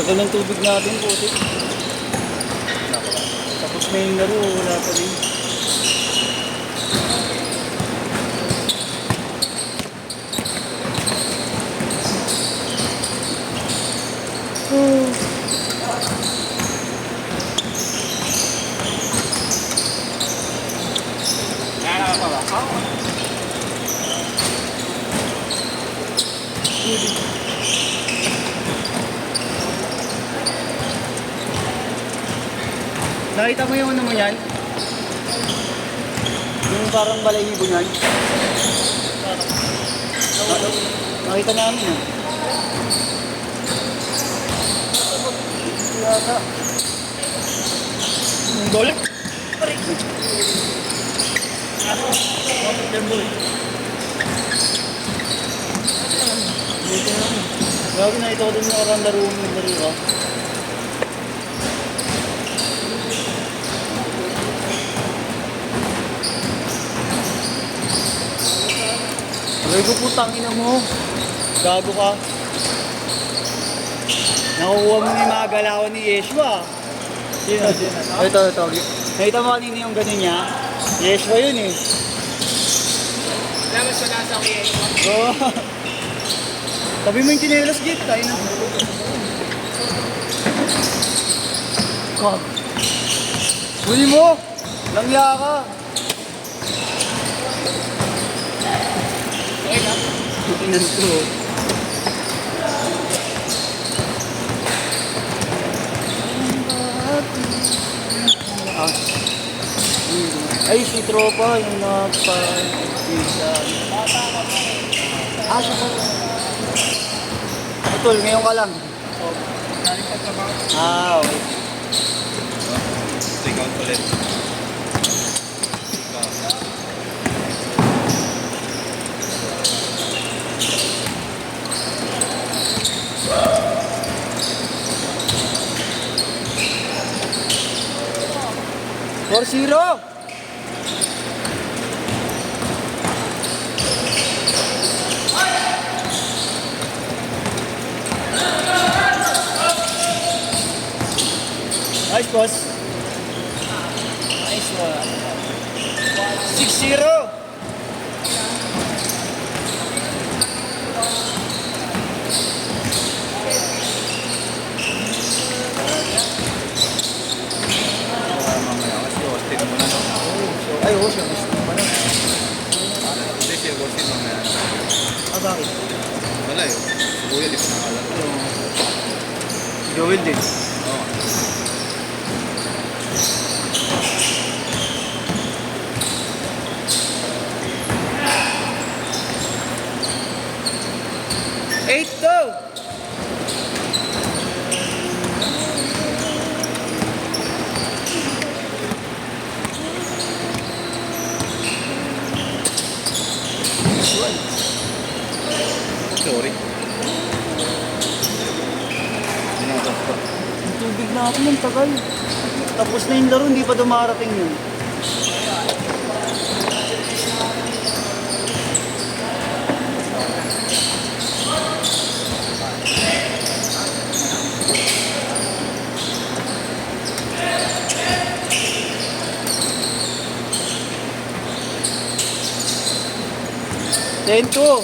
Tagal ng tubig natin, puti. Tapos na yung laro, wala pa rin. Nakita mo yung ano mo yan? Yung parang balahibo yan? Nakita namin yan. Yata. Yung dolip? Pari. Grabe na ito ko din nakarang laro mo yung laro ka. Aray ko putang ina mo. Gago ka. Nakukuha mo na yung mga galawan ni Yeshua. Sino? Ito. Nakita mo kanina yung gano'n niya? Yeshua yun eh. Dapat sa nasa ko yan. Oo. Tabi mo yung chinelas, Jeep. Tayo na. Kag. Huli mo! Langya ka! Tinan ko. Ay, si Tropa, yung nagpa-pizza. Siya pa. Tol, ngayon ka lang. Okay. Take out ulit. For zero. Nice, boss. Nice one. 6-0. Mamaya kasi Austin mo na. Ay, siya. Gusto mo na. Hindi siya Austin mamaya. Bakit? Wala yun. Si Kuya di ko nakalala. Joel din. Oo. Eight to. Sorry. Hindi na ako. Ang tubig natin ang tagal. Tapos na yung laro, hindi pa dumarating yun. Ten to.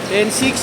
Ten six.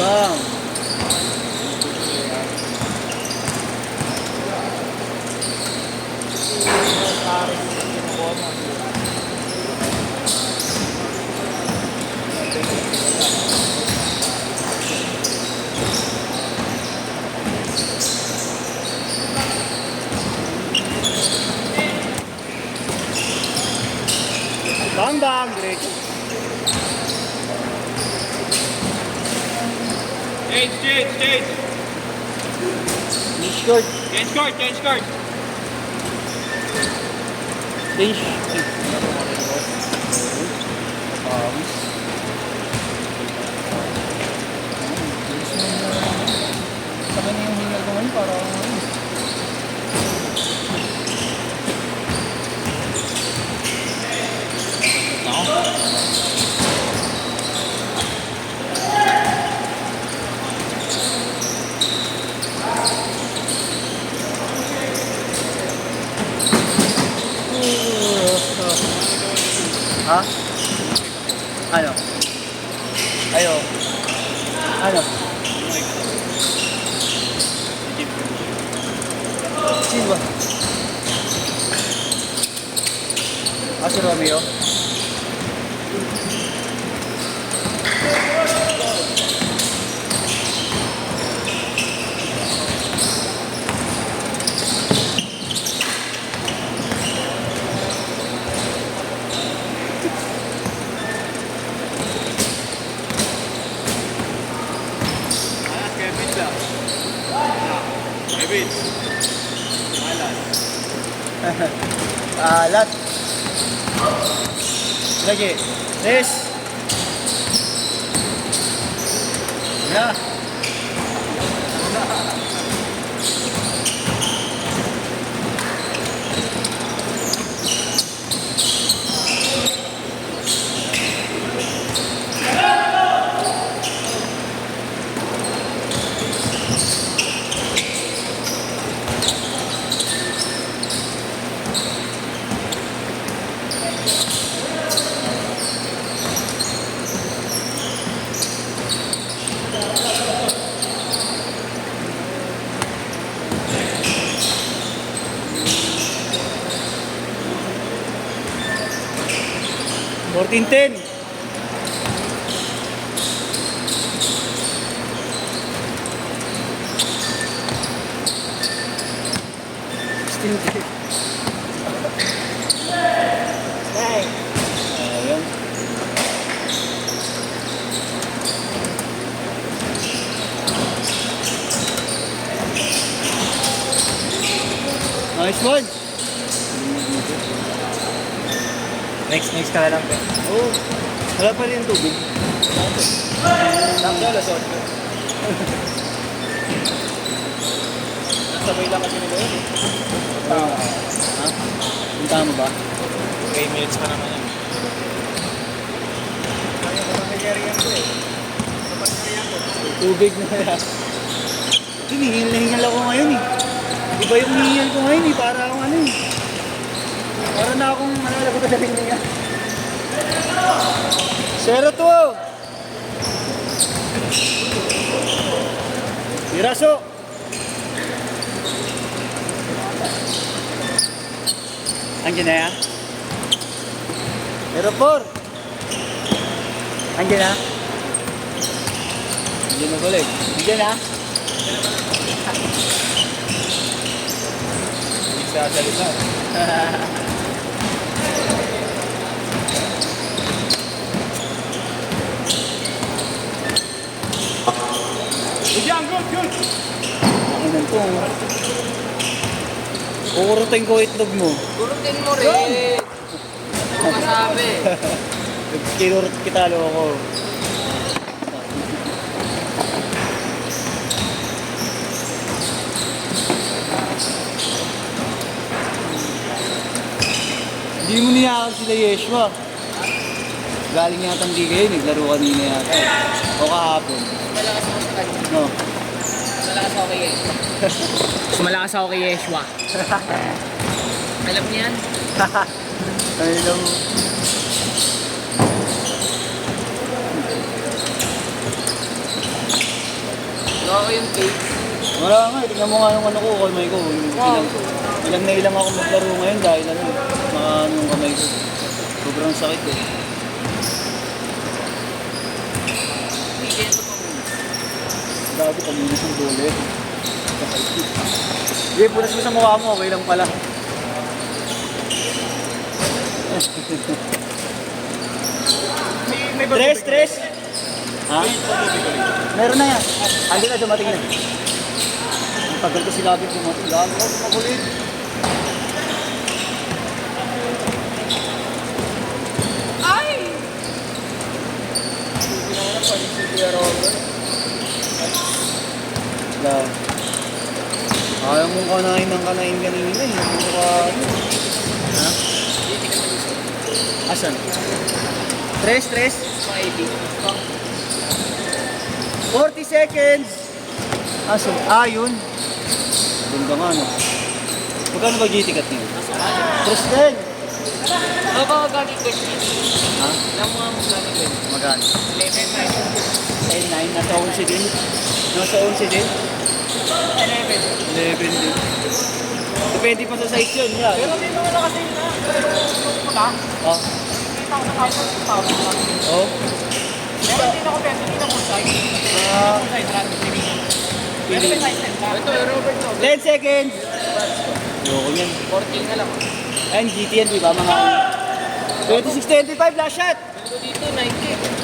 Bang. Bang bang, diretso. Change. Change court. Change court. Change. Saka na yung hingal ko ngayon para ha? Ano? Ayo. Ano? Sino ba? Si Romeo? Kevin lang. Kevin. Malas. Alat. Lagi. Yes. Ya. Fourteen ten. Ayan. Nice one. Next ka na lang. Oh, wala pa rin tubig. Sakto, lasot. Sabay lang kasi nila yun. Ha? Punta mo ba? 3 minutes pa naman yan. Kaya ko lang nangyarihan ko eh. Kapag nangyarihan ko. Tubig na kaya. Hinihil na hingal ako ngayon eh. Iba yung hinihil ko ngayon eh. Para akong ano eh. Para na akong manalagot na dating niya. 0-2. Piraso. Andiyan na yan? 0-4. Andiyan na? Andiyan na tuloy. Andiyan na? Hindi sa salita. Good. Ano po? Kukurutin ko itlog mo. Kurutin mo rin. Ano masabi? Kinurot kita loko. Hindi mo niyakal sila Yeshua. Galing yata hindi kayo, naglaro kanina yata. O kahapon. Malakas ako sa kanya. No. Malakas ako kay Yeshua. Mas malakas ako kay Yeshua. Alam niya yan? Ay lang. yung page. Wala nga, tignan mo nga yung ano ko, kamay ko. Ilang na ilang ako maglaro ngayon dahil ano, ano yung kamay ko. Sobrang sakit eh. Grabe, paminas ng dole. Sige, punas mo sa mukha mo, okay lang pala. May Stress. Ha? Meron na yan. Andi na, dumating na. Ang tagal ko sinabi dumating. Lalo ko, makulit. Ay! Lalo. Ayaw mong kanain ng kanain kanina eh. Puro ka, ano. Ha? Asan? Stress. Mga 80. 40 seconds! Asan? Ah, yun. Ganda nga, no? Magkano ba GT cut niyo? Stress din! Ano ba gagawin question? Ha? Alam mo nga mo gagawin. Magkano? 11, 9, nasa 11 din. Nasa 11 din? 11 din. Depende pa sa size yun, yan. Pero may mga kasi na. Oh. Kita ko sa council, 6,000. Oh. Pero hindi na ko pwede, hindi na full size. Ah, Full size run, pero may size 10 ka. Ito, Robert to. 10 seconds! Loko yan. 14 na lang. Ayun, GT yan, di ba? Mga 26-25, last shot! Ito dito, 90.